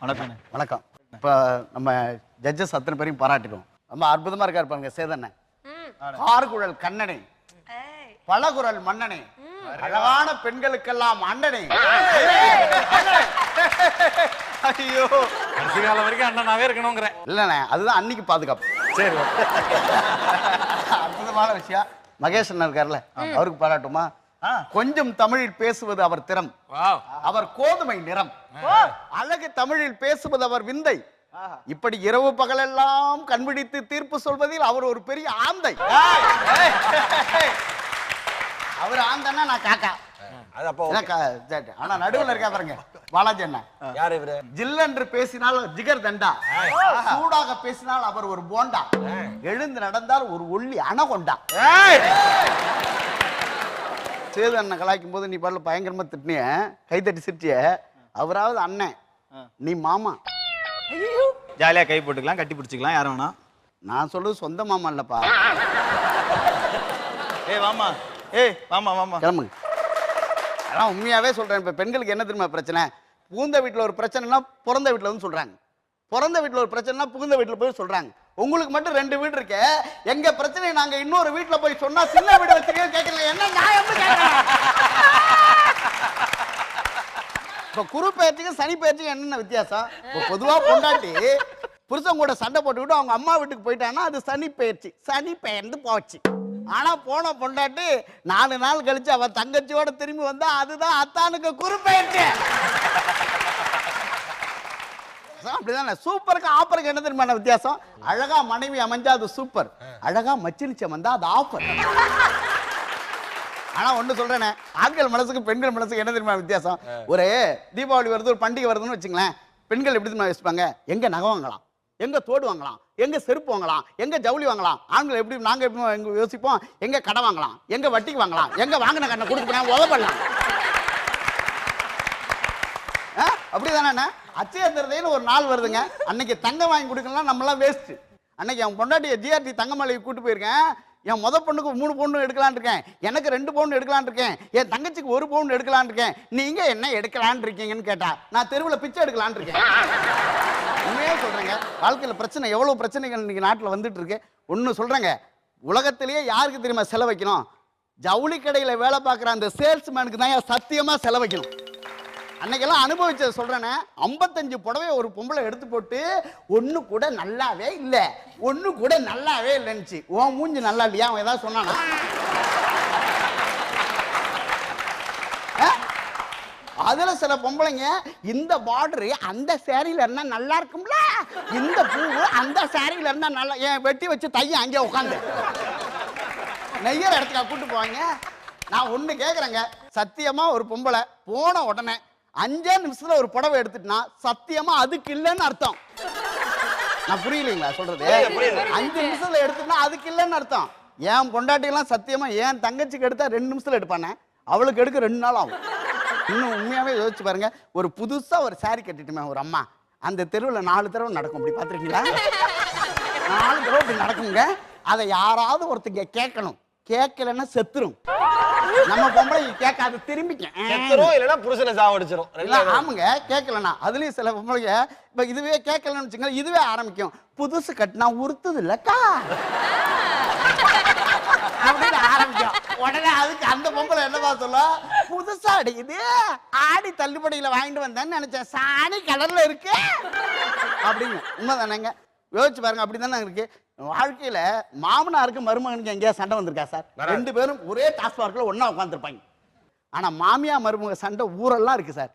வணக்கம். வணக்கம். இப்போ நம்ம ஜட்ஜஸ் அத்தனை பேரையும் பாராட்டிடுவோம். ரொம்ப அற்புதமா இருக்காரு பாருங்க சேதண்ணன். ஆறுகுழல் கண்ணனே, பலகுரல் மன்னனே, அழகான பெண்களுக்கெல்லாம் அண்ணனே. ஐயோ, கடைசி காலம் வரைக்கும் அண்ணனாவே இருக்கணுங்கிற. இல்லண்ணே, அதுதான் அன்னைக்கு பாதுகாப்பு. சரி, அற்புதமான விஷயம். மகேஷ் அண்ணன் இருக்காருல்ல, அவருக்கு பாராட்டுமா? கொஞ்சம் தமிழில் பேசுவது அவர் திறம், அவர் கோதுமை நிறம். அழகு தமிழில் பேசுவது அவர் விந்தை. இப்படி இரவு பகலெல்லாம் கண்பிடித்து தீர்ப்பு சொல்வதில் அவர் ஒரு பெரிய ஆந்தை. அவர் ஆந்தன்னா நான் காக்கா. ஆனா நடுவில் இருக்கா பாருங்க பாலாஜி அண்ணா. யாரு இவரு? ஜில்லென்று பேசினால் ஜிகர் தண்டா, சூடாக பேசினால் அவர் ஒரு போண்டா, எழுந்து நடந்தால் ஒரு ஒல்லி அணகொண்டா. சேது அண்ணன் கலாய்க்கும் போது நீ பாடல பயங்கரமா திட்டினிய, கைத்தட்டி சிரிச்சிய. அவராவது அண்ணன், நீ மாமா. ஜாலியா கை போட்டுக்கலாம், கட்டி பிடிச்சிக்கலாம், யாரும் வேணா. நான் சொல்றது சொந்த மாமா இல்லப்பா. ஏய் வாமா, ஏய் வாமா வாமா கிளம்புங்க. அதான் உண்மையாவே சொல்றேன். இப்ப பெண்களுக்கு என்ன தெரியுமா பிரச்சனை? புகுந்த வீட்டுல ஒரு பிரச்சனைனா பிறந்த வீட்டுல வந்து சொல்றாங்க, பிறந்த வீட்டுல ஒரு பிரச்சனைனா புகுந்த வீட்டுல போய் சொல்றாங்க. உங்களுக்கு மட்டும் 2 வீடு இருக்கு. எங்க பிரச்சனையை நாங்க இன்னொரு வீட்டுல போய் சொன்னா சின்ன வீடு வச்சிருக்கேன் கேட்கல. என்ன நியாயம்? இப்ப குரு பயிற்சிக்கும் சனி பயிற்சிக்கும் என்னென்ன வித்தியாசம்? இப்போ பொதுவா பொண்டாட்டி புருஷன் கூட சண்டை போட்டுக்கிட்டு அவங்க அம்மா வீட்டுக்கு போயிட்டாங்கன்னா அது சனி பயிற்சி, சனி பெயர்ந்து போச்சு. ஆனா போன பொண்டாட்டி 4 நாள் கழிச்சு அவன் தங்கச்சியோட திரும்பி வந்தா அதுதான் அத்தானுக்கு குரு பயிற்சி. அப்படிதானே? சூப்பருக்கு ஆப்பருக்கு என்ன தெரியுமா வித்தியாசம்? அழகா மனைவி அமைஞ்சா அது சூப்பர், அழகா மச்சினிச்சம் வந்தா அது ஆஃபர். ஆனா ஒண்ணு சொல்றேனே, ஆண்கள் மனசுக்கு பெண்கள் மனசுக்கு என்ன தெரியுமா வித்தியாசம்? ஒரு தீபாவளி வருது, ஒரு பண்டிகை வருதுன்னு வச்சுங்களேன், பெண்கள் எப்படி தெரியுமா யோசிப்பாங்க? எங்க நகை வாங்கலாம், எங்க தோடு வாங்கலாம், எங்க செருப்பு வாங்கலாம், எங்க ஜவுளி வாங்கலாம். ஆண்கள் எப்படி, நாங்க எப்படி யோசிப்போம்? எங்க கடை வாங்கலாம், எங்க வட்டிக்கு வாங்கலாம், எங்க வாங்கின கடனை கொடுத்து உதவலாம். அப்படிதானே? அச்சய திருதைன்னு ஒரு நாள் வருதுங்க, அன்னைக்கு தங்கம் வாங்கி கொடுக்கலாம், நம்மளாம் வேஸ்ட். அன்னைக்கு என் பொண்டாட்டிய ஜிஆர்டி தங்கமலைக்கு கூட்டு போயிருக்கேன். என் முத பொண்ணுக்கு 3 பவுன் எடுக்கலான் இருக்கேன், எனக்கு 2 பவுன் எடுக்கலான் இருக்கேன், என் தங்கச்சிக்கு 1 பவுன் எடுக்கலான் இருக்கேன். நீங்க என்ன எடுக்கலான் இருக்கீங்கன்னு கேட்டா நான் தெருவில் பிச்சை எடுக்கலான் இருக்கேன். உண்மையே சொல்றேங்க, வாழ்க்கையில் பிரச்சனை, எவ்வளவு பிரச்சனைகள் இன்னைக்கு நாட்டில் வந்துட்டு இருக்கு. ஒன்று சொல்றேங்க, உலகத்திலேயே யாருக்கு தெரியுமா செலவைக்கணும்? ஜவுளி கடையில் வேலை பார்க்குற அந்த சேல்ஸ்மேனுக்கு தான் சத்தியமா செலவைக்கணும். அன்னைக்கெல்லாம் அனுபவிச்சது சொல்றேனே, 55 புடவை ஒரு பொம்பளை எடுத்து போட்டு ஒண்ணு கூட நல்லாவே இல்லை, ஒண்ணு கூட நல்லாவே இல்லைன்னு. உன் மூஞ்சி நல்லா இல்லையா? அவன் ஏதாவது சொன்னானா? அதுல சில பொம்பளைங்க இந்த பார்டரு அந்த சேரீல இருந்தா நல்லா இருக்கும்ல, இந்த பூவு அந்த சேரீல இருந்தா நல்லா, ஏன் வெட்டி வச்சு தைய அங்கே உட்காந்து நெய்யற இடத்துக்கு கூட்டு போவாங்க. நான் ஒண்ணு கேக்குறேங்க, சத்தியமா ஒரு பொம்பளை போன உடனே 5 நிமிஷத்துல ஒரு புடவை எடுத்துட்டுனா சத்தியமா அதுக்கு இல்லைன்னு அர்த்தம். நான் புரியலீங்களா சொல்றது? 5 நிமிஷத்துல எடுத்துட்டுனா அதுக்கு இல்லைன்னு அர்த்தம். என் பொண்டாட்டிலாம் சத்தியமா என் தங்கச்சிக்கு எடுத்தா 2 நிமிஷத்துல எடுப்பானே, அவளுக்கு எடுக்க 2 நாள் ஆகும். இன்னும் உண்மையாவே யோசிச்சு பாருங்க, ஒரு புதுசா ஒரு சாரி கட்டிட்டுமே ஒரு அம்மா, அந்த தெருவில் 4 தடவை நடக்கும். அப்படி பாத்துருக்கீங்களா? 4 தடவை அப்படி நடக்குங்க. அதை யாராவது ஒருத்தங்க கேட்கணும், கேட்கலன்னா செத்துரும். நம்ம பொம்பளை கேட்காது, திரும்பிக்கும் இல்லைன்னா புருஷனை சாவடிச்சிரும். ஆமாங்க, கேட்கலன்னா. அதுலயும் சில பொம்பளைங்க இப்ப இதுவே கேட்கலன்னு வச்சுங்க, இதுவே ஆரம்பிக்கும், புதுசு கட்டினா உறுத்துது இல்லக்கா அப்படின்னு ஆரம்பிக்கும். உடனே அதுக்கு அந்த பொம்பளை என்னவா சொல்ல, புதுசா அடிக்குது, ஆடி தள்ளுபடியில வாங்கிட்டு வந்தேன்னு நினைச்சேன், சாணி கலர்ல இருக்கு அப்படிங்க. உண்மைதானேங்க? யோசிச்சு பாருங்க, அப்படிதானே இருக்கு வாழ்க்கையில. மாமனாருக்கு மருமகனுக்கு எங்கேயா சண்டை வந்திருக்கா சார்? 2 பேரும் ஒரே டாஸ்மார்க்ல ஒன்னா உட்காந்துருப்பாங்க. ஆனா மாமியா மருமக சண்டை ஊரெல்லாம் இருக்கு சார்.